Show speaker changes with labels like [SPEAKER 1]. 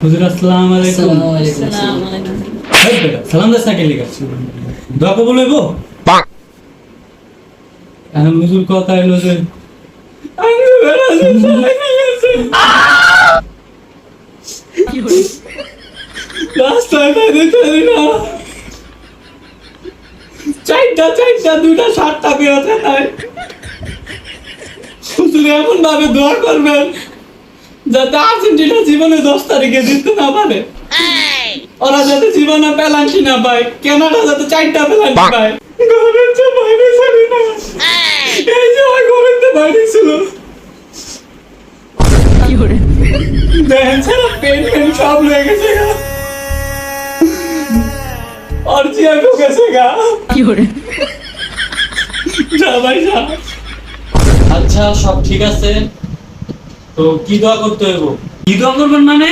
[SPEAKER 1] হুজুর আসসালামু আলাইকুম।
[SPEAKER 2] আসসালামু আলাইকুম।
[SPEAKER 1] এই বেটা সালাম দে সাইকেল লিখা দোয়া কবুল হইব। আমি হুজুর কথা হইলো যে আমি বেটা রাস্তায় বেরোতে পারি না। চারটা দুইটা সাতটা বেরোতে নাই। হুজুর এমন ভাবে দোয়া করবেন যাতে আর্জেন্টিনা জীবনে 10 তারিখে জিততে না পারে। ওরা যাতে জীবনে পেনাল্টি না পায়, কানাডা যাতে 4টা পেনাল্টি পায়। ঘরের যে বাইরে ছাড়ি না, এই যে ওই ঘরের যে বাইরে ছিল দেখেন সারা পেন সব লেগে গেছে গা, और जिया को कैसे गा যা ভাই যা।
[SPEAKER 3] আচ্ছা সব ঠিক আছে, তো কি দোয়া করতে হইব?
[SPEAKER 1] কি দোয়া করবেন মানে